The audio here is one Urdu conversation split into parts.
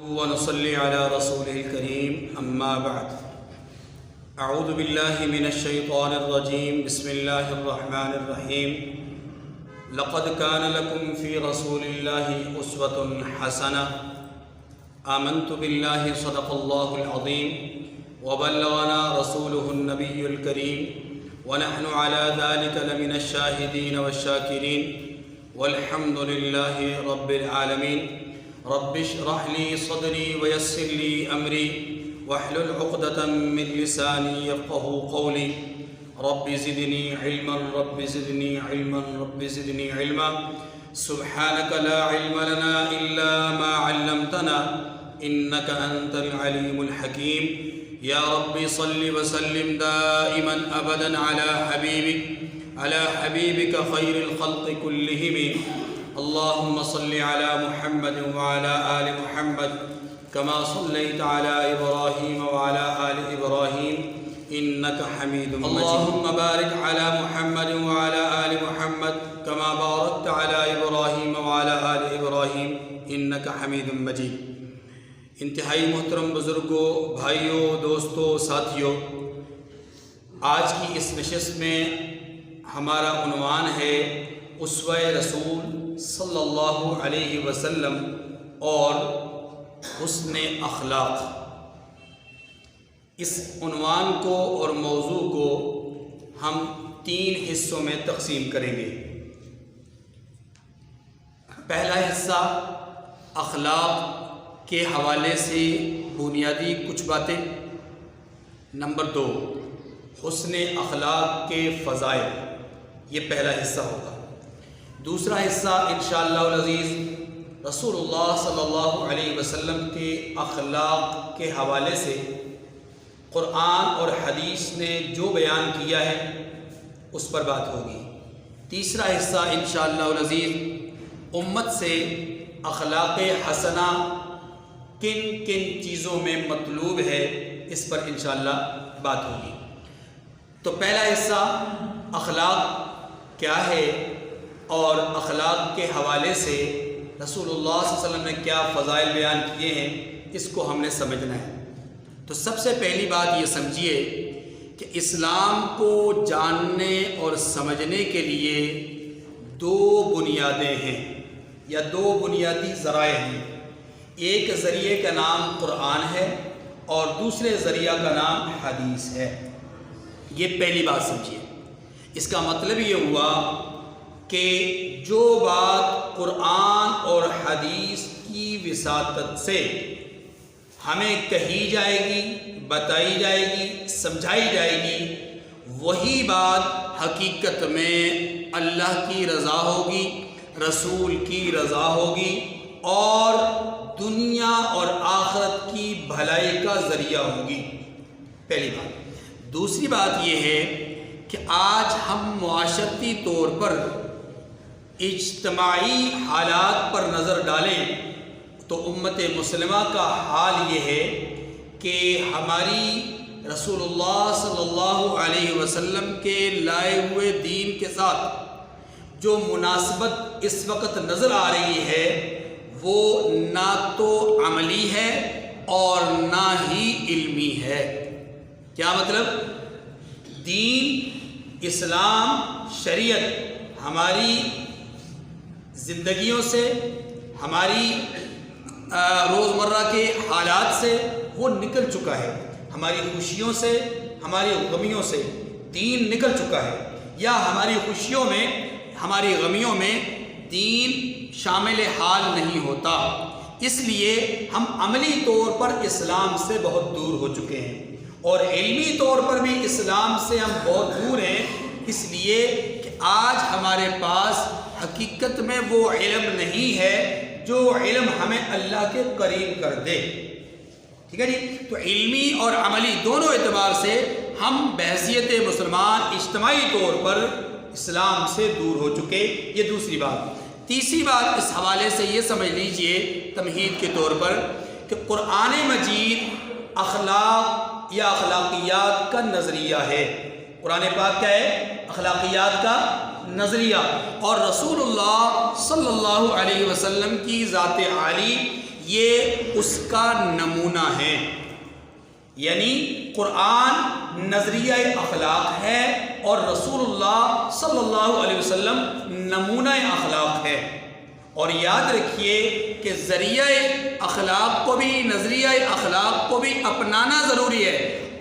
ونصلي على رسوله الكريم أما بعد أعوذ بالله من الشيطان الرجيم بسم الله الرحمن الرحيم لقد كان لكم في رسول الله أسوة حسنة آمنت بالله صدق الله العظيم وبلغنا رسوله النبي الكريم ونحن على ذلك لمن الشاهدين والشاكرين والحمد لله رب العالمين رب اشرح لي صدري ويسر لي أمري واحلل عقدة من لساني يفقهوا قولي رب زدني علما رب زدني علما رب زدني علما سبحانك لا علم لنا إلا ما علمتنا إنك أنت العليم الحكيم يا رب صل وسلم دائما أبدا على حبيبك خير الخلق كلهم اللهم صل على محمد وعلى آل محمد كما صليت على إبراهيم وعلى آل إبراهيم إنك حميد مجيد اللهم بارك على محمد وعلى آل محمد كما باركت على إبراهيم وعلى آل إبراهيم إنك حميد مجيد. انتہائی محترم بزرگوں، بھائیوں، دوستوں، ساتھیوں، آج کی اس نشست میں ہمارا عنوان ہے اسوہ رسول صلی اللہ علیہ وسلم اور حسن اخلاق. اس عنوان کو اور موضوع کو ہم 3 حصوں میں تقسیم کریں گے. پہلا حصہ اخلاق کے حوالے سے بنیادی کچھ باتیں. نمبر 2 حسن اخلاق کے فضائل، یہ پہلا حصہ ہوگا. دوسرا حصہ انشاءاللہ العزیز رسول اللہ صلی اللہ علیہ وسلم کے اخلاق کے حوالے سے قرآن اور حدیث نے جو بیان کیا ہے اس پر بات ہوگی. تیسرا حصہ انشاءاللہ العزیز امت سے اخلاق حسنہ کن کن چیزوں میں مطلوب ہے اس پر انشاءاللہ بات ہوگی. تو پہلا حصہ اخلاق کیا ہے اور اخلاق کے حوالے سے رسول اللہ صلی اللہ علیہ وسلم نے کیا فضائل بیان کیے ہیں، اس کو ہم نے سمجھنا ہے. تو سب سے پہلی بات یہ سمجھیے کہ اسلام کو جاننے اور سمجھنے کے لیے 2 بنیادیں ہیں یا 2 بنیادی ذرائع ہیں. ایک ذریعے کا نام قرآن ہے اور دوسرے ذریعہ کا نام حدیث ہے. یہ پہلی بات سمجھیے. اس کا مطلب یہ ہوا کہ جو بات قرآن اور حدیث کی وساطت سے ہمیں کہی جائے گی، بتائی جائے گی، سمجھائی جائے گی، وہی بات حقیقت میں اللہ کی رضا ہوگی، رسول کی رضا ہوگی اور دنیا اور آخرت کی بھلائی کا ذریعہ ہوگی. پہلی بات. دوسری بات یہ ہے کہ آج ہم معاشرتی طور پر اجتماعی حالات پر نظر ڈالیں تو امت مسلمہ کا حال یہ ہے کہ ہماری رسول اللہ صلی اللہ علیہ وسلم کے لائے ہوئے دین کے ساتھ جو مناسبت اس وقت نظر آ رہی ہے وہ نہ تو عملی ہے اور نہ ہی علمی ہے. کیا مطلب؟ دین، اسلام، شریعت ہماری زندگیوں سے، ہماری روزمرہ کے حالات سے وہ نکل چکا ہے. ہماری خوشیوں سے، ہماری غمیوں سے دین نکل چکا ہے، یا ہماری خوشیوں میں، ہماری غمیوں میں دین شامل حال نہیں ہوتا. اس لیے ہم عملی طور پر اسلام سے بہت دور ہو چکے ہیں اور علمی طور پر بھی اسلام سے ہم بہت دور ہیں، اس لیے کہ آج ہمارے پاس حقیقت میں وہ علم نہیں ہے جو علم ہمیں اللہ کے قریب کر دے. ٹھیک ہے جی. تو علمی اور عملی دونوں اعتبار سے ہم بحیثیت مسلمان اجتماعی طور پر اسلام سے دور ہو چکے. یہ دوسری بات. تیسری بات اس حوالے سے یہ سمجھ لیجئے تمہید کے طور پر کہ قرآن مجید اخلاق یا اخلاقیات کا نظریہ ہے. قرآن پاک کیا ہے؟ اخلاقیات کا نظریہ. اور رسول اللہ صلی اللہ علیہ وسلم کی ذات عالی یہ اس کا نمونہ ہے، یعنی قرآن نظریہ اخلاق ہے اور رسول اللہ صلی اللہ علیہ وسلم نمونہ اخلاق ہے۔ اور یاد رکھیے کہ ذریعہ اخلاق کو بھی، نظریہ اخلاق کو بھی اپنانا ضروری ہے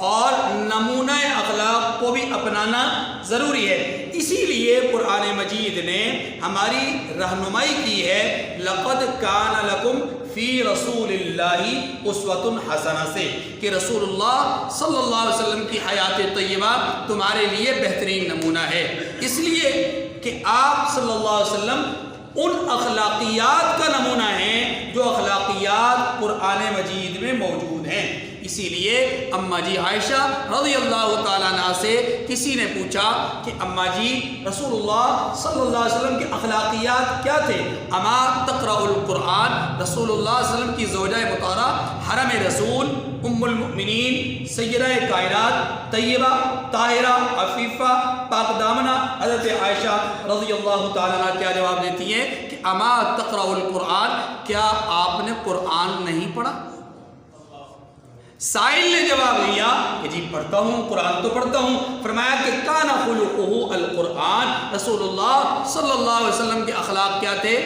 اور نمونہ اخلاق کو بھی اپنانا ضروری ہے۔ اسی لیے قرآن مجید نے ہماری رہنمائی کی ہے، لَقَدْ كَانَ لَكُمْ فی رسول اللہ اسوۃ حسنہ سے، کہ رسول اللہ صلی اللہ علیہ وسلم کی حیات طیبہ تمہارے لیے بہترین نمونہ ہے، اس لیے کہ آپ صلی اللہ علیہ وسلم ان اخلاقیات کا نمونہ ہیں جو اخلاقیات قرآن مجید میں موجود ہیں۔ اسی لیے اماں جی عائشہ رضی اللہ تعالیٰ عنہ سے کسی نے پوچھا کہ اماں جی رسول اللہ صلی اللہ علیہ وسلم کے اخلاقیات کیا تھے؟ اما تقرأ القرآن، رسول اللہ صلی اللہ علیہ وسلم کی زوجہ مطہرہ حرم رسول ام المؤمنین سیدہ کائنات طیبہ طاہرہ عفیفہ پاک دامنہ حضرت عائشہ رضی اللہ تعالیٰ عنہ کیا جواب دیتی ہیں کہ اما تقرأ القرآن، کیا آپ نے قرآن نہیں پڑھا؟ سائل نے جواب دیا کہ جی پڑھتا ہوں، قرآن تو پڑھتا ہوں۔ فرمایا کہ کان خلقہ القرآن، رسول اللہ صلی اللہ علیہ وسلم کے اخلاق کیا تھے؟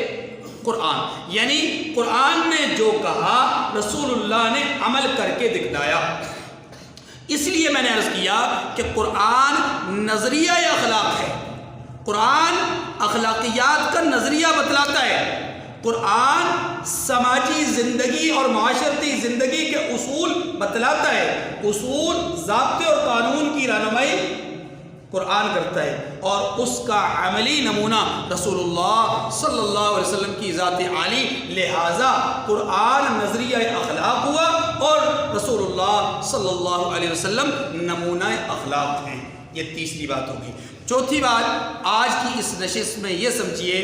قرآن، یعنی قرآن نے جو کہا رسول اللہ نے عمل کر کے دکھلایا۔ اس لیے میں نے عرض کیا کہ قرآن نظریہ اخلاق ہے، قرآن اخلاقیات کا نظریہ بتلاتا ہے، قرآن سماجی زندگی اور معاشرتی زندگی کے اصول بتلاتا ہے، اصول ضابطے اور قانون کی رہنمائی قرآن کرتا ہے، اور اس کا عملی نمونہ رسول اللہ صلی اللہ علیہ وسلم کی ذات عالی، لہٰذا قرآن نظریہ اخلاق ہوا اور رسول اللہ صلی اللہ علیہ وسلم نمونہ اخلاق ہیں۔ یہ تیسری بات ہوگی۔ چوتھی بات آج کی اس نشست میں یہ سمجھیے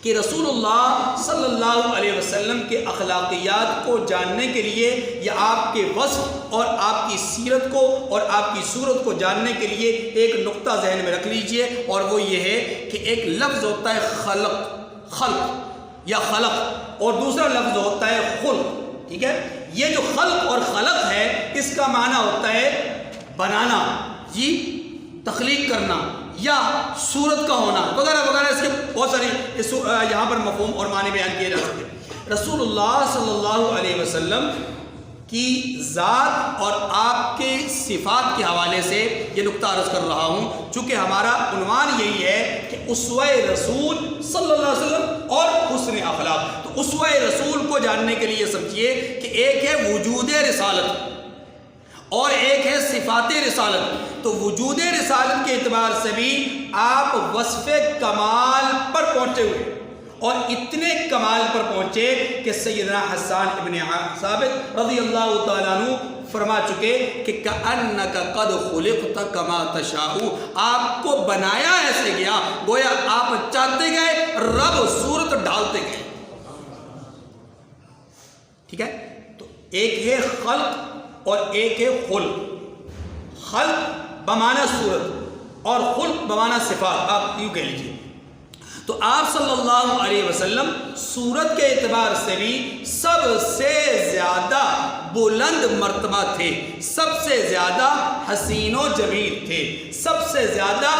کہ رسول اللہ صلی اللہ علیہ وسلم کے اخلاقیات کو جاننے کے لیے یا آپ کے وصف اور آپ کی سیرت کو اور آپ کی صورت کو جاننے کے لیے ایک نقطہ ذہن میں رکھ لیجئے، اور وہ یہ ہے کہ ایک لفظ ہوتا ہے خلق یا خلق، اور دوسرا لفظ ہوتا ہے خلق، ٹھیک ہے؟ یہ جو خلق اور خلق ہے اس کا معنی ہوتا ہے بنانا، جی تخلیق کرنا یا صورت کا ہونا وغیرہ وغیرہ، اس کے بہت ساری یہاں پر مفہوم اور معنی بیان کیے جا سکتے ہیں۔ رسول اللہ صلی اللہ علیہ وسلم کی ذات اور آپ کے صفات کے حوالے سے یہ نقطہ عرض کر رہا ہوں، چونکہ ہمارا عنوان یہی ہے کہ اسوہ رسول صلی اللہ علیہ وسلم اور حسن اخلاق۔ تو اسوہ رسول کو جاننے کے لیے سمجھیے کہ ایک ہے وجود رسالت اور ایک ہے صفات رسالت۔ تو وجود رسالت کے اعتبار سے بھی آپ وصف کمال پر پہنچے ہوئے، اور اتنے کمال پر پہنچے کہ سیدنا حسان ابن ثابت رضی اللہ تعالیٰ عنہ فرما چکے کہ کأنک قد خلقت کما تشاء، آپ کو بنایا ایسے گیا گویا آپ چاہتے گئے، رب صورت ڈالتے گئے، ٹھیک ہے؟ تو ایک ہے خلق اور ایک ہے خلق۔ خلق بمعنی صورت اور خلق بمعنی صفات، آپ یوں کہہ لیجیے۔ تو آپ صلی اللہ علیہ وسلم صورت کے اعتبار سے بھی سب سے زیادہ بلند مرتبہ تھے، سب سے زیادہ حسین و جمیل تھے، سب سے زیادہ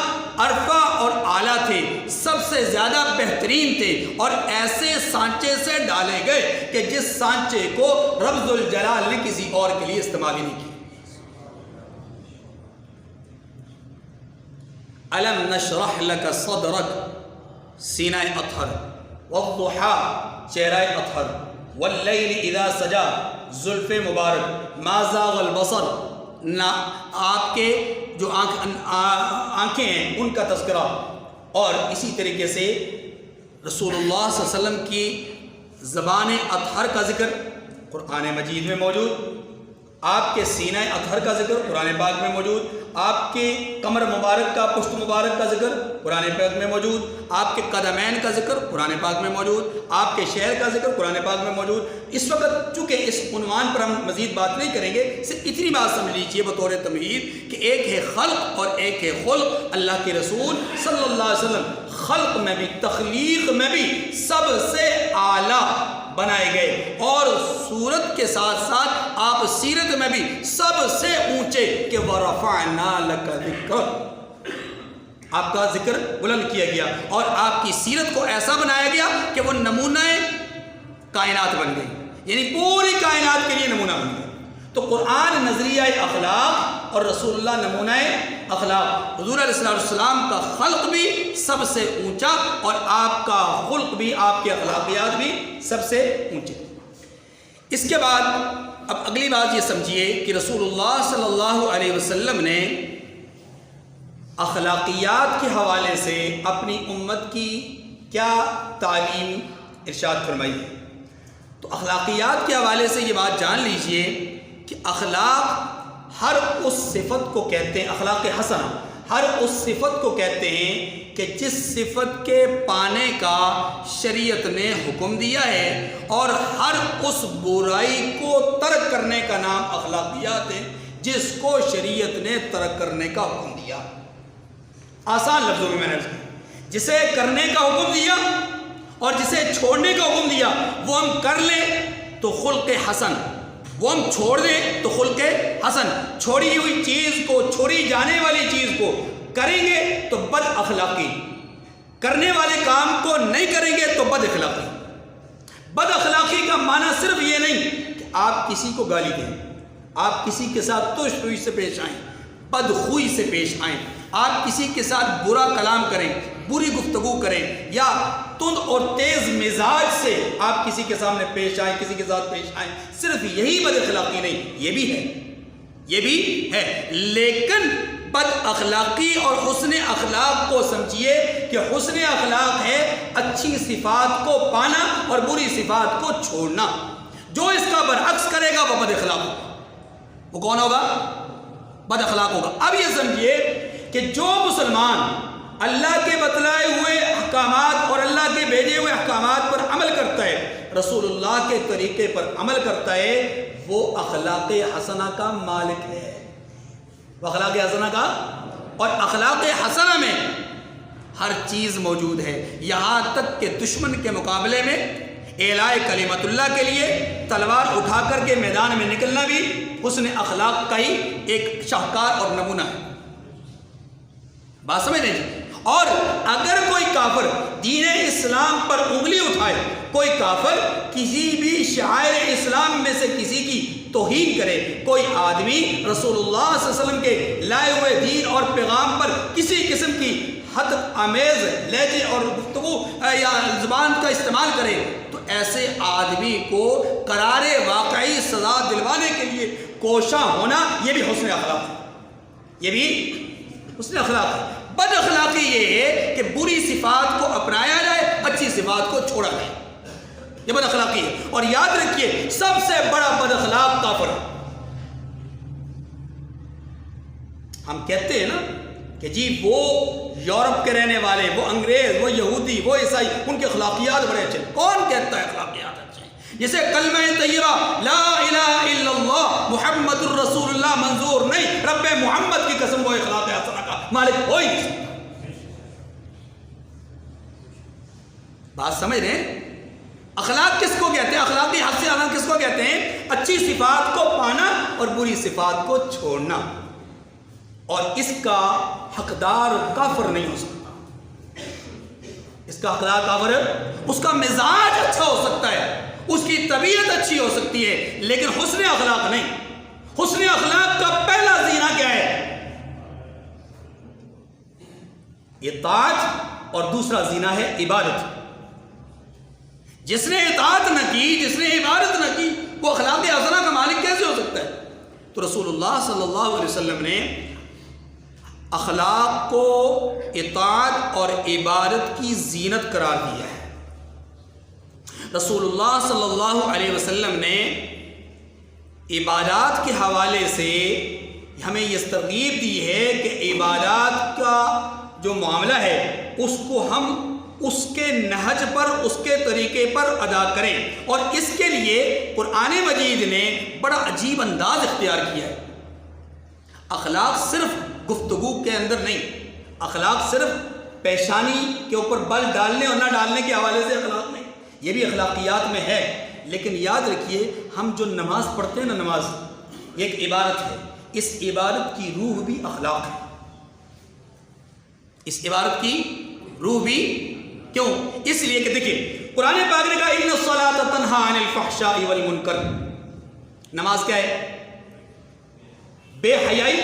عرفہ اور اعلیٰ تھے، سب سے زیادہ بہترین تھے، اور ایسے سانچے سے ڈالے گئے کہ جس سانچے کو رب ذوالجلال نے کسی اور کے لیے استعمال ہی نہیں کیا۔ الم نشرح لک صدرک سینہ اطہر، والضحی چہرہ اطہر، واللیل اذا سجا زلف مبارک، ما زاغ البصر، نہ آپ کے جو آنکھیں ہیں ان کا تذکرہ، اور اسی طریقے سے رسول اللہ صلی اللہ علیہ وسلم کی زبان اطہر کا ذکر قرآن مجید میں موجود، آپ کے سینہ اطہر کا ذکر قرآن پاک میں موجود، آپ کے کمر مبارک کا پشت مبارک کا ذکر قرآن پاک میں موجود، آپ کے قدمین کا ذکر قرآن پاک میں موجود، آپ کے شہر کا ذکر قرآن پاک میں موجود۔ اس وقت چونکہ اس عنوان پر ہم مزید بات نہیں کریں گے، صرف اتنی بات سمجھ لیجیے بطور تمہید کہ ایک ہے خلق اور ایک ہے خلق۔ اللہ کے رسول صلی اللہ علیہ وسلم خلق میں بھی تخلیق میں بھی سب سے اعلیٰ بنائے گئے، اور صورت کے ساتھ ساتھ آپ سیرت میں بھی سب سے اونچے کہ وَرَفَعْنَا لَكَ ذِكْرَكَ، آپ کا ذکر بلند کیا گیا، اور آپ کی سیرت کو ایسا بنایا گیا کہ وہ نمونہ کائنات بن گئی، یعنی پوری کائنات کے لیے نمونہ بن گئی۔ تو قرآن نظریہ اخلاق اور رسول اللہ نمونہ اخلاق، حضور علیہ السلام کا خلق بھی سب سے اونچا اور آپ کا خلق بھی، آپ کے اخلاقیات بھی سب سے اونچے۔ اس کے بعد اب اگلی بات یہ سمجھیے کہ رسول اللہ صلی اللہ علیہ وسلم نے اخلاقیات کے حوالے سے اپنی امت کی کیا تعلیم ارشاد فرمائی ہے۔ تو اخلاقیات کے حوالے سے یہ بات جان لیجئے کہ اخلاق ہر اس صفت کو کہتے ہیں، اخلاق حسنہ ہر اس صفت کو کہتے ہیں کہ جس صفت کے پانے کا شریعت نے حکم دیا ہے، اور ہر اس برائی کو ترک کرنے کا نام اخلاقیات ہے جس کو شریعت نے ترک کرنے کا حکم دیا۔ آسان لفظوں میں نے جسے کرنے کا حکم دیا اور جسے چھوڑنے کا حکم دیا وہ ہم کر لیں تو خلق حسن، وہ ہم چھوڑ دیں تو خلق حسن۔ چھوڑی ہوئی چیز کو، چھوڑی جانے والی چیز کو کریں گے تو بد اخلاقی، کرنے والے کام کو نہیں کریں گے تو بد اخلاقی۔ بد اخلاقی کا معنی صرف یہ نہیں کہ آپ کسی کو گالی دیں، آپ کسی کے ساتھ تش روی سے پیش آئیں، بد خوئی سے پیش آئیں، آپ کسی کے ساتھ برا کلام کریں، بری گفتگو کریں، یا تند اور تیز مزاج سے آپ کسی کے سامنے پیش آئیں، کسی کے ساتھ پیش آئیں۔ صرف یہی بد اخلاقی نہیں، یہ بھی ہے، یہ بھی ہے، لیکن بد اخلاقی اور حسن اخلاق کو سمجھیے کہ حسن اخلاق ہے اچھی صفات کو پانا اور بری صفات کو چھوڑنا۔ جو اس کا برعکس کرے گا وہ بد اخلاق ہوگا۔ وہ کون ہوگا؟ بد اخلاق ہوگا۔ اب یہ سمجھیے کہ جو مسلمان اللہ کے بتلائے ہوئے احکامات اور اللہ کے بھیجے ہوئے احکامات پر عمل کرتا ہے، رسول اللہ کے طریقے پر عمل کرتا ہے، وہ اخلاق حسنہ کا مالک ہے، وہ اخلاق حسنہ کا، اور اخلاق حسنہ میں ہر چیز موجود ہے، یہاں تک کہ دشمن کے مقابلے میں اعلاء کلمت اللہ کے لیے تلوار اٹھا کر کے میدان میں نکلنا بھی حسن اخلاق کا ہی ایک شاہکار اور نمونہ ہے۔ بات سمجھ رہے ہیں؟ اور اگر کوئی کافر دین اسلام پر انگلی اٹھائے، کوئی کافر کسی بھی شعائر اسلام میں سے کسی کی توہین کرے، کوئی آدمی رسول اللہ صلی اللہ علیہ وسلم کے لائے ہوئے دین اور پیغام پر کسی قسم کی حد آمیز لہجے اور گفتگو یا زبان کا استعمال کرے، تو ایسے آدمی کو قرار واقعی سزا دلوانے کے لیے کوشاں ہونا یہ بھی حسن اخلاق ہے، یہ بھی حسن اخلاق ہے۔ بد اخلاقی یہ ہے کہ بری صفات کو اپنایا جائے، اچھی صفات کو چھوڑا جائے، یہ بد اخلاقی ہے۔ اور یاد رکھیے سب سے بڑا بد اخلاق کافر ہے۔ ہم کہتے ہیں نا کہ جی وہ یورپ کے رہنے والے، وہ انگریز، وہ یہودی، وہ عیسائی، ان کے اخلاقیات بڑے اچھے۔ کون کہتا ہے اخلاقیات اچھے؟ جسے کلمہ طیبہ لا الہ الا اللہ محمد الرسول اللہ منظور نہیں، رب محمد کی قسم وہ اخلاق حسنہ کا مالک ہو ہی نہیں سکتا۔ بات سمجھ رہے ہیں؟ اخلاق کس کو کہتے ہیں؟ اخلاقی حسنہ کس کو کہتے ہیں؟ اچھی صفات کو پانا اور بری صفات کو چھوڑنا، اور اس کا حقدار کافر نہیں ہو سکتا۔ اس کا حقدار کافر ہے، اس کا مزاج اچھا ہو سکتا ہے، اس کی طبیعت اچھی ہو سکتی ہے، لیکن حسن اخلاق نہیں۔ حسن اخلاق کا پہلا زینہ کیا ہے؟ اطاعت، اور دوسرا زینہ ہے عبادت۔ جس نے اطاعت نہ کی، جس نے عبادت نہ کی، وہ اخلاق حسنہ کا مالک کیسے ہو سکتا ہے؟ تو رسول اللہ صلی اللہ علیہ وسلم نے اخلاق کو اطاعت اور عبادت کی زینت قرار دیا ہے۔ رسول اللہ صلی اللہ علیہ وسلم نے عبادات کے حوالے سے ہمیں یہ ترغیب دی ہے کہ عبادات کا جو معاملہ ہے اس کو ہم اس کے نہج پر، اس کے طریقے پر ادا کریں، اور اس کے لیے قرآن مجید نے بڑا عجیب انداز اختیار کیا ہے۔ اخلاق صرف گفتگو کے اندر نہیں، اخلاق صرف پیشانی کے اوپر بل ڈالنے اور نہ ڈالنے کے حوالے سے اخلاق نہیں، یہ بھی اخلاقیات میں ہے۔ لیکن یاد رکھیے ہم جو نماز پڑھتے ہیں نا، نماز ایک عبادت ہے، اس عبادت کی روح بھی اخلاق ہے. اس عبادت کی روح بھی کیوں؟ اس لیے کہ دیکھیے قرآن پاک نے کہا ان الصلاۃ تنہی عن الفحشاء والمنکر. نماز کیا ہے؟ بے حیائی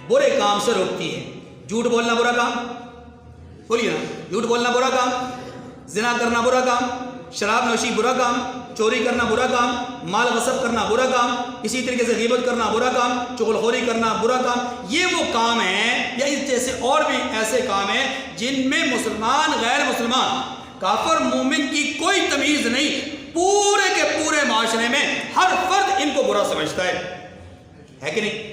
برے کام سے روکتی ہے. جھوٹ بولنا برا کام، بولیے نا، جھوٹ بولنا برا کام، زنا کرنا برا کام، شراب نوشی برا کام، چوری کرنا برا کام، مال غصب کرنا برا کام، اسی طریقے سے غیبت کرنا برا کام، چغلخوری کرنا برا کام. یہ وہ کام ہیں یا اس جیسے اور بھی ایسے کام ہیں جن میں مسلمان غیر مسلمان کافر مومن کی کوئی تمیز نہیں. پورے کے پورے معاشرے میں ہر فرد ان کو برا سمجھتا ہے کہ نہیں؟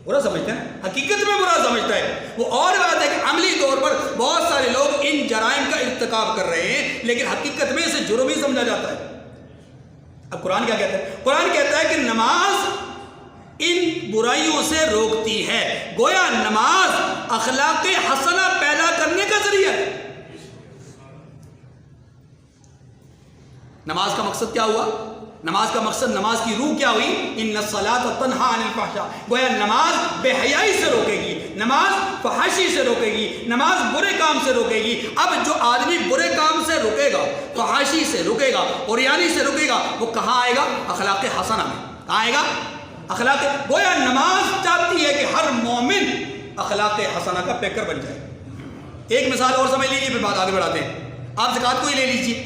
برا سمجھتا ہے، حقیقت میں برا سمجھتا ہے. وہ اور بات ہے کہ عملی طور پر بہت سارے لوگ ان جرائم کا ارتکاب کر رہے ہیں، لیکن حقیقت میں اسے جرم ہی سمجھا جاتا ہے. اب قرآن کیا کہتا ہے؟ قرآن کہتا ہے کہ نماز ان برائیوں سے روکتی ہے. گویا نماز اخلاق حسنہ پیدا کرنے کا ذریعہ ہے. نماز کا مقصد کیا ہوا؟ نماز کا مقصد، نماز کی روح کیا ہوئی؟ ان الصلاۃ تنہی عن الفحشاء. گویا نماز بے حیائی سے روکے گی، نماز فحاشی سے روکے گی، نماز برے کام سے روکے گی. اب جو آدمی برے کام سے رکے گا، فحاشی سے رکے گا، عریانی سے رکے گا، وہ کہاں آئے گا؟ اخلاق حسنہ میں. کہاں آئے گا؟ اخلاق. گویا نماز چاہتی ہے کہ ہر مومن اخلاق حسنہ کا پیکر بن جائے. ایک مثال اور سمجھ لیجیے، پھر بات آگے بڑھاتے ہیں. آپ زکوٰۃ کو ہی لے لیجیے.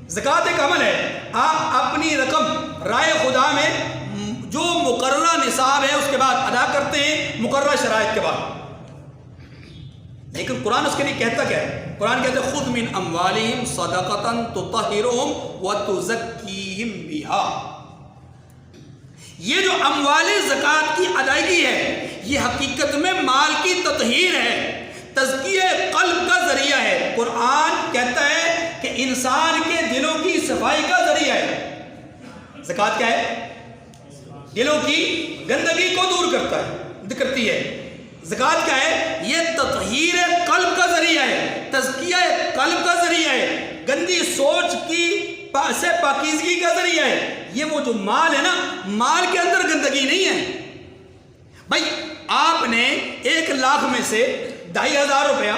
زکوٰۃ ایک عمل ہے. آپ اپنی رقم رائے خدا میں جو مقررہ نصاب ہے اس کے بعد ادا کرتے ہیں، مقررہ شرائط کے بعد. لیکن قرآن اس کے لیے کہتا کیا ہے؟ قرآن کہتا ہے خذ من اموالہم صدقۃ تطہرہم وتزکیہم بہا. یہ جو اموال زکوٰۃ کی ادائیگی ہے، یہ حقیقت میں مال کی تطہیر ہے، تزکیہ قلب کا ذریعہ ہے. قرآن کہتا ہے کہ انسان کے دلوں کی صفائی کا ذریعہ ہے. زکوٰۃ کیا ہے؟ دلوں کی گندگی کو دور کرتی ہے. زکوٰۃ کیا ہے؟ یہ تطہیر قلب کا ذریعہ ہے، تزکیہ قلب کا ذریعہ ہے، گندی سوچ کی سے پاکیزگی کا ذریعہ ہے. یہ وہ جو مال ہے نا، مال کے اندر گندگی نہیں ہے. بھائی آپ نے 1,00,000 میں سے 2,500 روپیہ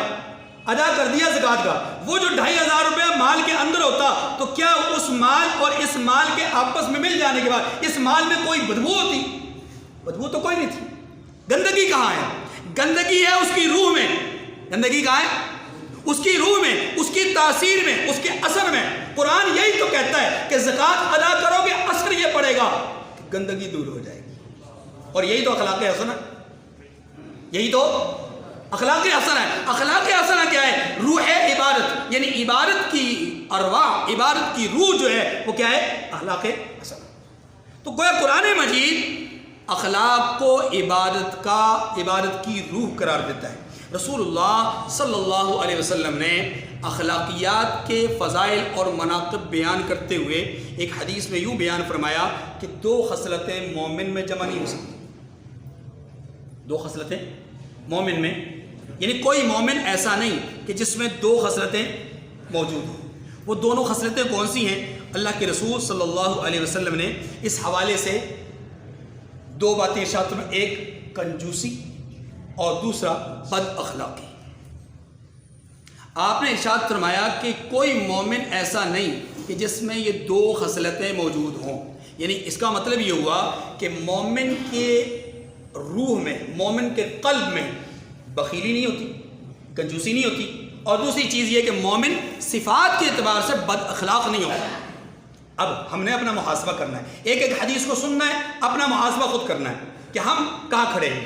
ادا کر دیا زکوٰۃ کا. وہ جو 2,500 روپیہ مال کے اندر ہوتا تو کیا اس مال اور اس مال کے آپس میں مل جانے کے بعد اس مال میں کوئی بدبو ہوتی؟ بدبو تو کوئی نہیں تھی. گندگی کہاں ہے؟ گندگی ہے اس کی روح میں. گندگی کہاں ہے؟ اس کی روح میں، اس کی تاثیر میں، اس کے اثر میں. قرآن یہی تو کہتا ہے کہ زکوٰۃ ادا کرو گے، اثر یہ پڑے گا کہ گندگی دور ہو جائے گی. اور یہی تو اخلاق حسنہ ہے. یہی تو اخلاق حسنہ ہے. اخلاق حسنہ کیا ہے؟ روح عبادت، یعنی عبادت کی ارواح، عبادت کی روح جو ہے وہ کیا ہے؟ اخلاق حسنہ. تو گویا قرآن مجید اخلاق کو عبادت کی روح قرار دیتا ہے. رسول اللہ صلی اللہ علیہ وسلم نے اخلاقیات کے فضائل اور مناقب بیان کرتے ہوئے ایک حدیث میں یوں بیان فرمایا کہ 2 خصلتیں مومن میں جمع نہیں ہو سکتی. 2 خصلتیں مومن میں، یعنی کوئی مومن ایسا نہیں کہ جس میں 2 خصلتیں موجود ہوں. وہ دونوں خصلتیں کون سی ہیں؟ اللہ کے رسول صلی اللہ علیہ وسلم نے اس حوالے سے 2 باتیں ارشاد فرمائی. ایک کنجوسی اور دوسرا بد اخلاقی. آپ نے ارشاد فرمایا کہ کوئی مومن ایسا نہیں کہ جس میں یہ 2 خصلتیں موجود ہوں. یعنی اس کا مطلب یہ ہوا کہ مومن کے روح میں، مومن کے قلب میں بخیلی نہیں ہوتی، کنجوسی نہیں ہوتی. اور دوسری چیز یہ کہ مومن صفات کے اعتبار سے بد اخلاق نہیں ہوتا. اب ہم نے اپنا محاسبہ کرنا ہے. ایک حدیث کو سننا ہے، اپنا محاسبہ خود کرنا ہے کہ ہم کہاں کھڑے ہیں.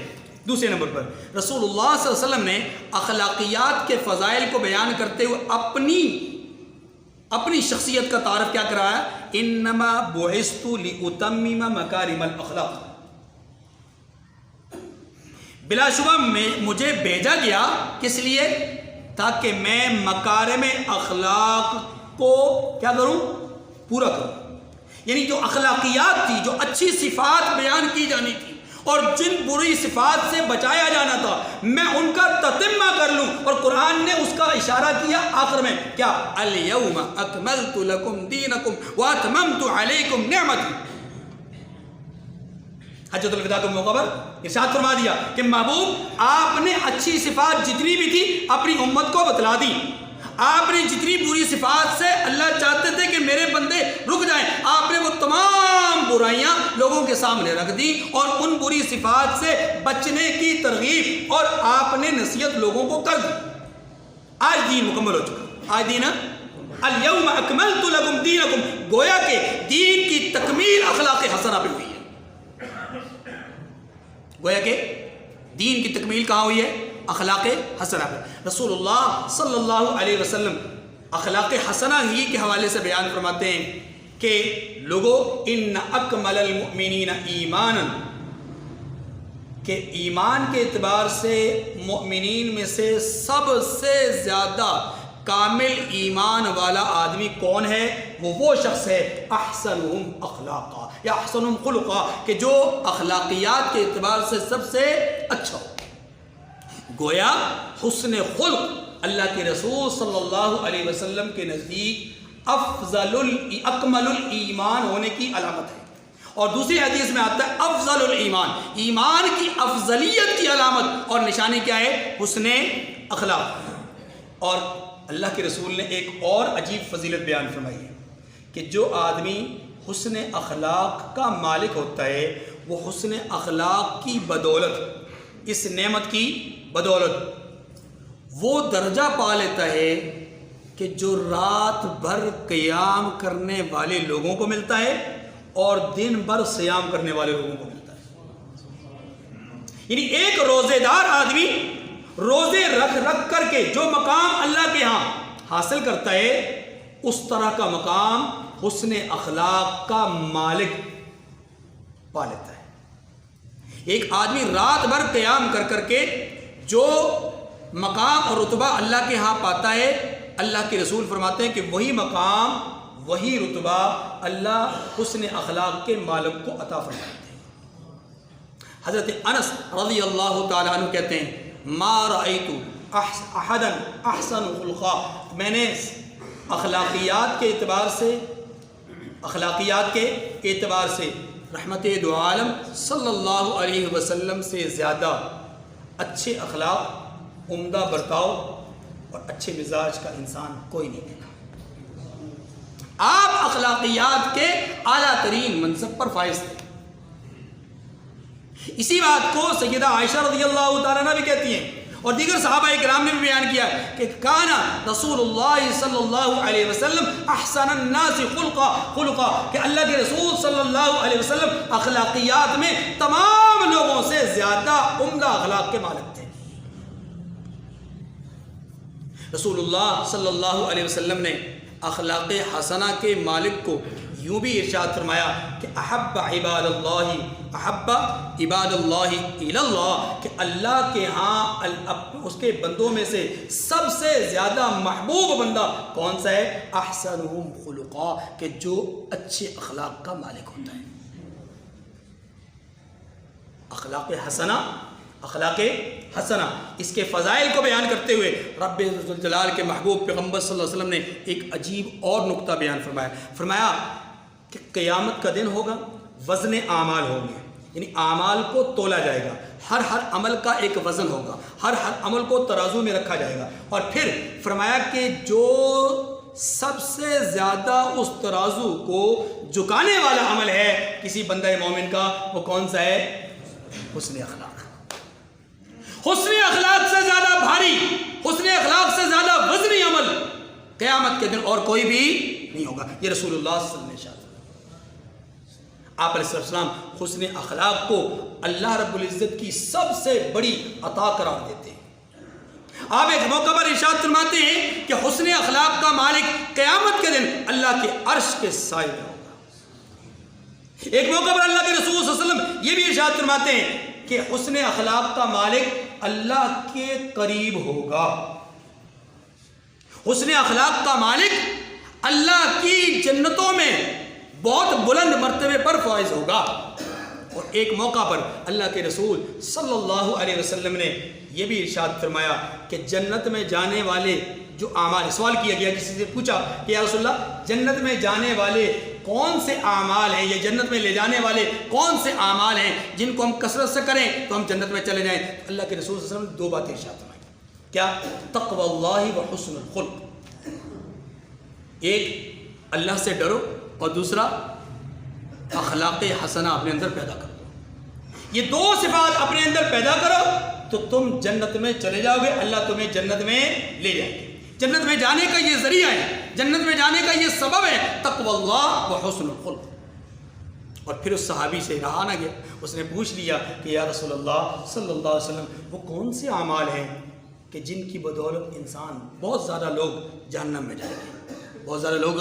دوسرے نمبر پر رسول اللہ صلی اللہ علیہ وسلم نے اخلاقیات کے فضائل کو بیان کرتے ہوئے اپنی شخصیت کا تعارف کیا کرایا؟ انما بعثت لاتمم مکارم الاخلاق. بلا شبہ مجھے بھیجا گیا کس لیے؟ تاکہ میں مکارم اخلاق کو کیا کروں؟ پورا کروں. یعنی جو اخلاقیات تھی، جو اچھی صفات بیان کی جانی تھی، اور جن بری صفات سے بچایا جانا تھا میں ان کا تتمہ کر لوں. اور قرآن نے اس کا اشارہ کیا آخر میں کیا؟ الیوم اکملت لکم دینکم واتممت علیکم نعمتی. حجۃ الوداع کے موقع پر ارشاد فرما دیا کہ محبوب آپ نے اچھی صفات جتنی بھی تھی اپنی امت کو بتلا دی. آپ نے جتنی بری صفات سے اللہ چاہتے تھے کہ میرے بندے رک جائیں، آپ نے وہ تمام برائیاں لوگوں کے سامنے رکھ دی اور ان بری صفات سے بچنے کی ترغیب اور آپ نے نصیحت لوگوں کو کر دی. آج دین مکمل ہو چکا. آج دین الیوم اکملت لکم دینکم، گویا کہ دین کی تکمیل اخلاق حسنہ پہ ہوئی ہے. گویا کہ دین کی تکمیل کہاں ہوئی ہے؟ اخلاق حسنہ پہ. رسول اللہ صلی اللہ علیہ وسلم اخلاق حسنہ ہی کے حوالے سے بیان فرماتے ہیں کہ لوگو ان اکمل المؤمنین ایمانا، کہ ایمان کے اعتبار سے مؤمنین میں سے سب سے زیادہ کامل ایمان والا آدمی کون ہے؟ وہ شخص ہے احسنہم اخلاقا یا احسنہم خلقا، کہ جو اخلاقیات کے اعتبار سے سب سے اچھا ہو. گویا حسن خلق اللہ کے رسول صلی اللہ علیہ وسلم کے نزدیک اکمل الایمان ہونے کی علامت ہے. اور دوسری حدیث میں آتا ہے افضل الایمان، ایمان کی افضلیت کی علامت اور نشانی کیا ہے؟ حسن اخلاق. اور اللہ کے رسول نے ایک اور عجیب فضیلت بیان فرمائی ہے کہ جو آدمی حسن اخلاق کا مالک ہوتا ہے وہ حسن اخلاق کی بدولت، اس نعمت کی بدولت وہ درجہ پا لیتا ہے کہ جو رات بھر قیام کرنے والے لوگوں کو ملتا ہے اور دن بھر صیام کرنے والے لوگوں کو ملتا ہے. یعنی ایک روزے دار آدمی روزے رکھ رکھ کر کے جو مقام اللہ کے ہاں حاصل کرتا ہے اس طرح کا مقام حسن اخلاق کا مالک پا لیتا ہے. ایک آدمی رات بھر قیام کر کر کے جو مقام اور رتبہ اللہ کے ہاں پاتا ہے، اللہ کے رسول فرماتے ہیں کہ وہی مقام وہی رتبہ اللہ حسن اخلاق کے مالک کو عطا فرماتے ہیں. حضرت انس رضی اللہ تعالیٰ عنہ کہتے ہیں ما رأیت احدا احسن خلقا، میں نے اخلاقیات کے اعتبار سے رحمت دو عالم صلی اللہ علیہ وسلم سے زیادہ اچھے اخلاق، عمدہ برتاؤ اور اچھے مزاج کا انسان کوئی نہیں دیکھا. آپ اخلاقیات کے اعلیٰ ترین منصب پر فائز تھے. اسی بات کو سیدہ عائشہ رضی اللہ تعالیٰ عنہ بھی کہتی ہیں اور دیگر صحابہ کرام نے بھی بیان کیا کہ کانا رسول اللہ صلی اللہ علیہ وسلم احسن الناس خلقا، کہ اللہ کے رسول صلی اللہ علیہ وسلم اخلاقیات میں تمام لوگوں سے زیادہ عمدہ اخلاق کے مالک تھے. رسول اللہ صلی اللہ علیہ وسلم نے اخلاق حسنہ کے مالک کو یوں بھی ارشاد فرمایا کہ احب عباد اللہ الی اللہ، کہ اللہ کے ہاں اس کے بندوں میں سے سب سے زیادہ محبوب بندہ کون سا ہے؟ احسنہم خلقا، کہ جو اچھے اخلاق کا مالک ہوتا ہے. اخلاق حسنہ اس کے فضائل کو بیان کرتے ہوئے رب ذوالجلال کے محبوب پیغمبر صلی اللہ علیہ وسلم نے ایک عجیب اور نقطہ بیان فرمایا کہ قیامت کا دن ہوگا، وزن اعمال ہوں گے، یعنی اعمال کو تولا جائے گا، ہر عمل کا ایک وزن ہوگا، ہر عمل کو ترازو میں رکھا جائے گا. اور پھر فرمایا کہ جو سب سے زیادہ اس ترازو کو جھکانے والا عمل ہے کسی بندہ مومن کا، وہ کون سا ہے؟ حسن اخلاق. حسن اخلاق سے زیادہ بھاری، حسن اخلاق سے زیادہ وزنی عمل قیامت کے دن اور کوئی بھی نہیں ہوگا. یہ رسول اللہ صلی اللہ علیہ وسلم نے ارشاد. آپ علیہ السلام حسن اخلاق کو اللہ رب العزت کی سب سے بڑی عطا قرار دیتے ہیں. آپ ایک موقع پر ارشاد فرماتے ہیں کہ حسن اخلاق کا مالک قیامت کے دن اللہ کے عرش کے سائے میں ہوگا. ایک موقع پر اللہ کے رسول صلی اللہ علیہ وسلم یہ بھی ارشاد فرماتے ہیں کہ حسن اخلاق کا مالک اللہ کے قریب ہوگا. حسن اخلاق کا مالک اللہ کی جنتوں میں بہت بلند مرتبے پر فائز ہوگا. اور ایک موقع پر اللہ کے رسول صلی اللہ علیہ وسلم نے یہ بھی ارشاد فرمایا کہ جنت میں جانے والے جو اعمال، سوال کیا گیا کسی سے پوچھا کہ یا رسول اللہ جنت میں جانے والے کون سے اعمال ہیں، یا جنت میں لے جانے والے کون سے اعمال ہیں جن کو ہم کثرت سے کریں تو ہم جنت میں چلے جائیں؟ اللہ کے رسول صلی اللہ علیہ وسلم نے 2 باتیں ارشاد فرمائی. کیا؟ تقوی اللہ و حسن الخلق. ایک اللہ سے ڈرو اور دوسرا اخلاق حسنہ اپنے اندر پیدا کرو. یہ 2 صفات اپنے اندر پیدا کرو تو تم جنت میں چلے جاؤ گے، اللہ تمہیں جنت میں لے جائے گے. جنت میں جانے کا یہ ذریعہ ہے، جنت میں جانے کا یہ سبب ہے تقوی اللہ و حسن الخلق. اور پھر اس صحابی سے رہا نہ گیا، اس نے پوچھ لیا کہ یا رسول اللہ صلی اللہ علیہ وسلم وہ کون سے اعمال ہیں کہ جن کی بدولت انسان بہت زیادہ لوگ جہنم میں جائیں گے؟ بہت زیادہ لوگ،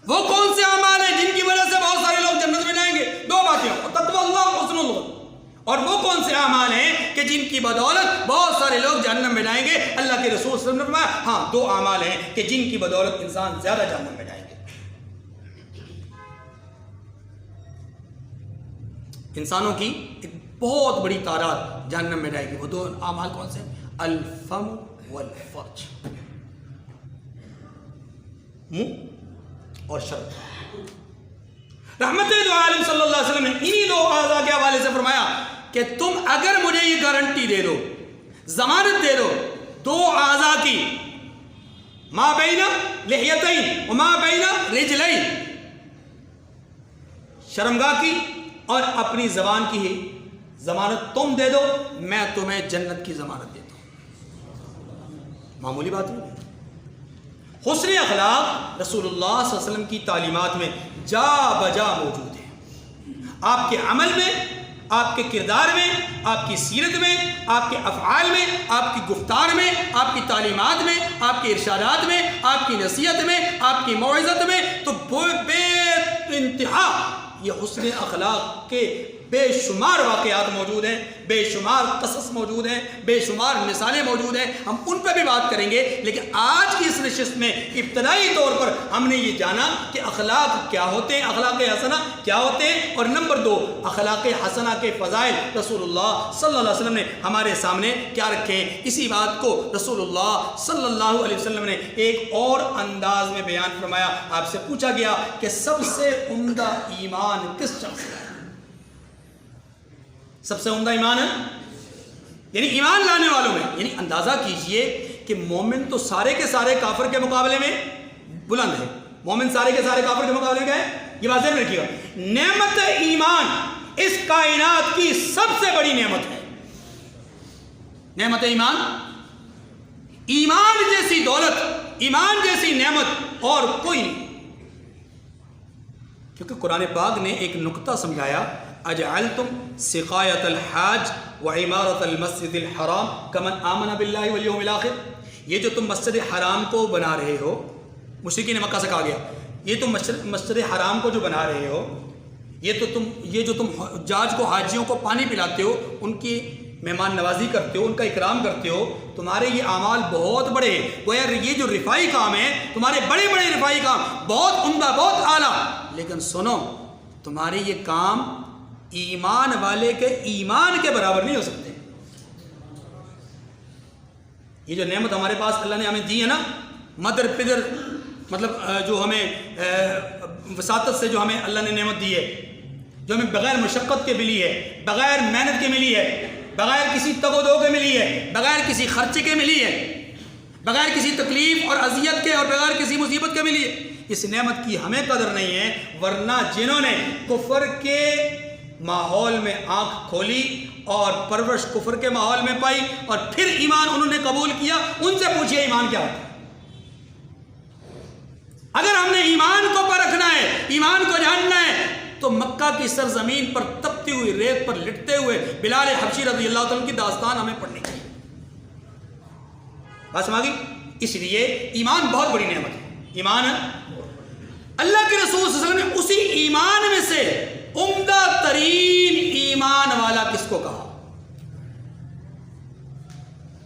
وہ کون سے اعمال ہیں جن کی وجہ سے بہت سارے لوگ جنت میں جائیں گے؟ 2 باتیں، تقوی اللہ و حسن الخلق. اور وہ کون سے اعمال ہیں کہ جن کی بدولت بہت سارے لوگ جہنم میں جائیں گے؟ اللہ کے رسول صلی اللہ علیہ وسلم نے فرمایا ہاں 2 اعمال ہیں کہ جن کی بدولت انسان زیادہ جہنم میں جائیں گے. انسانوں کی ایک بہت بڑی تعداد جہنم میں جائے گی. وہ 2 اعمال کون سے؟ الفم والفرج، منہ اور شرم. رحمت دو عالم صلی اللہ علیہ وسلم نے انہی 2 اعضاء کے حوالے سے فرمایا کہ تم اگر مجھے یہ گارنٹی دے دو، ضمانت دے دو 2 اعضاء کی، ما بین لحیتین وما بین رجلین، شرمگاہ کی اور اپنی زبان کی ہی ضمانت تم دے دو، میں تمہیں جنت کی ضمانت دیتا ہوں. معمولی بات نہیں. حسن اخلاق رسول اللہ صلی اللہ علیہ وسلم کی تعلیمات میں جا بجا موجود ہے. آپ کے عمل میں، آپ کے کردار میں، آپ کی سیرت میں، آپ کے افعال میں، آپ کی گفتار میں، آپ کی تعلیمات میں، آپ کے ارشادات میں، آپ کی نصیحت میں، آپ کی موعظت میں، تو بے انتہا یہ حسن اخلاق کے بے شمار واقعات موجود ہیں، بے شمار قصص موجود ہیں، بے شمار مثالیں موجود ہیں. ہم ان پہ بھی بات کریں گے، لیکن آج کی اس نشست میں ابتدائی طور پر ہم نے یہ جانا کہ اخلاق کیا ہوتے ہیں، اخلاق حسنہ کیا ہوتے ہیں، اور نمبر 2 اخلاق حسنہ کے فضائل رسول اللہ صلی اللہ علیہ وسلم نے ہمارے سامنے کیا رکھے ہیں. اسی بات کو رسول اللہ صلی اللہ علیہ وسلم نے ایک اور انداز میں بیان فرمایا. آپ سے پوچھا گیا کہ سب سے عمدہ ایمان کس شخص کا ہے؟ سب سے عمدہ ایمان ہے یعنی ایمان لانے والوں میں. یعنی اندازہ کیجئے کہ مومن تو سارے کے سارے کافر کے مقابلے میں بلند ہے. مومن سارے کے سارے کافر کے مقابلے میں ہے. یہ بات ذہن میں رکھیے گا. نعمت ایمان اس کائنات کی سب سے بڑی نعمت ہے. نعمت ایمان، ایمان جیسی دولت، ایمان جیسی نعمت اور کوئی نہیں. کیونکہ قرآن پاک نے ایک نقطہ سمجھایا، اجعلتم سقایت الحاج وعمارت المسجد الحرام کمن آمن باللہ والیوم الآخر. یہ جو تم مسجد حرام کو بنا رہے ہو، مشرکین مکہ سے کہا گیا، یہ تم مسجد حرام کو جو بنا رہے ہو، یہ جو تم حجاج کو، حاجیوں کو پانی پلاتے ہو، ان کی مہمان نوازی کرتے ہو، ان کا اکرام کرتے ہو، تمہارے یہ اعمال بہت بڑے ہیں. وہ یار یہ جو رفائی کام ہے، تمہارے بڑے بڑے رفائی کام، بہت عمدہ، بہت اعلیٰ، لیکن سنو تمہارے یہ کام ایمان والے کے ایمان کے برابر نہیں ہو سکتے. یہ جو نعمت ہمارے پاس اللہ نے ہمیں دی ہے نا، مدر پدر مطلب جو ہمیں وساطت سے جو ہمیں اللہ نے نعمت دی ہے، جو ہمیں بغیر مشقت کے ملی ہے، بغیر محنت کے ملی ہے، بغیر کسی تگ و دو کے ملی ہے، بغیر کسی خرچے کے ملی ہے، بغیر کسی تکلیف اور اذیت کے اور بغیر کسی مصیبت کے ملی ہے. اس نعمت کی ہمیں قدر نہیں ہے. ورنہ جنہوں نے کفر کے ماحول میں آنکھ کھولی اور پرورش کفر کے ماحول میں پائی اور پھر ایمان انہوں نے قبول کیا، ان سے پوچھئے ایمان کیا ہوتا ہے. اگر ہم نے ایمان کو پرکھنا ہے، ایمان کو جاننا ہے، تو مکہ کی سرزمین پر تپتی ہوئی ریت پر لٹتے ہوئے بلال حبشی رضی اللہ تعالیٰ کی داستان ہمیں پڑھنی چاہیے. بات سمجھ گئی؟ اس لیے ایمان بہت بڑی نعمت ہے. ایمان اللہ کے رسول صلی اللہ علیہ وسلم نے اسی ایمان میں سے عمدہ ترین ایمان والا کس کو کہا؟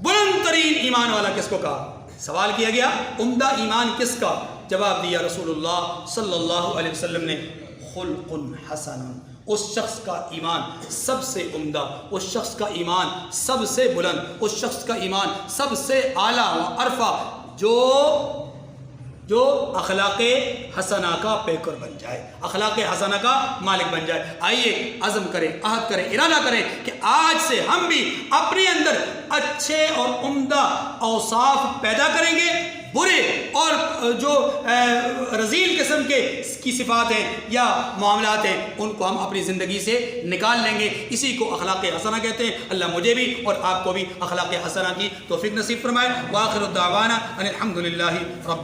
بلند ترین ایمان والا کس کو کہا؟ سوال کیا گیا عمدہ ایمان کس کا؟ جواب دیا رسول اللہ صلی اللہ علیہ وسلم نے خلق حسن. اس شخص کا ایمان سب سے عمدہ، اس شخص کا ایمان سب سے بلند، اس شخص کا ایمان سب سے اعلیٰ و ارفع جو اخلاق حسنہ کا پیکر بن جائے، اخلاق حسنہ کا مالک بن جائے۔ آئیے عزم کریں، عہد کریں، ارادہ کریں کہ آج سے ہم بھی اپنے اندر اچھے اور عمدہ اوصاف پیدا کریں گے، برے اور جو رذیل قسم کی صفات ہیں یا معاملات ہیں ان کو ہم اپنی زندگی سے نکال لیں گے۔ اسی کو اخلاق حسنہ کہتے ہیں۔ اللہ مجھے بھی اور آپ کو بھی اخلاق حسنہ کی توفیق نصیب فرمائے۔ وآخر الدعوانا ان الحمد للہ رب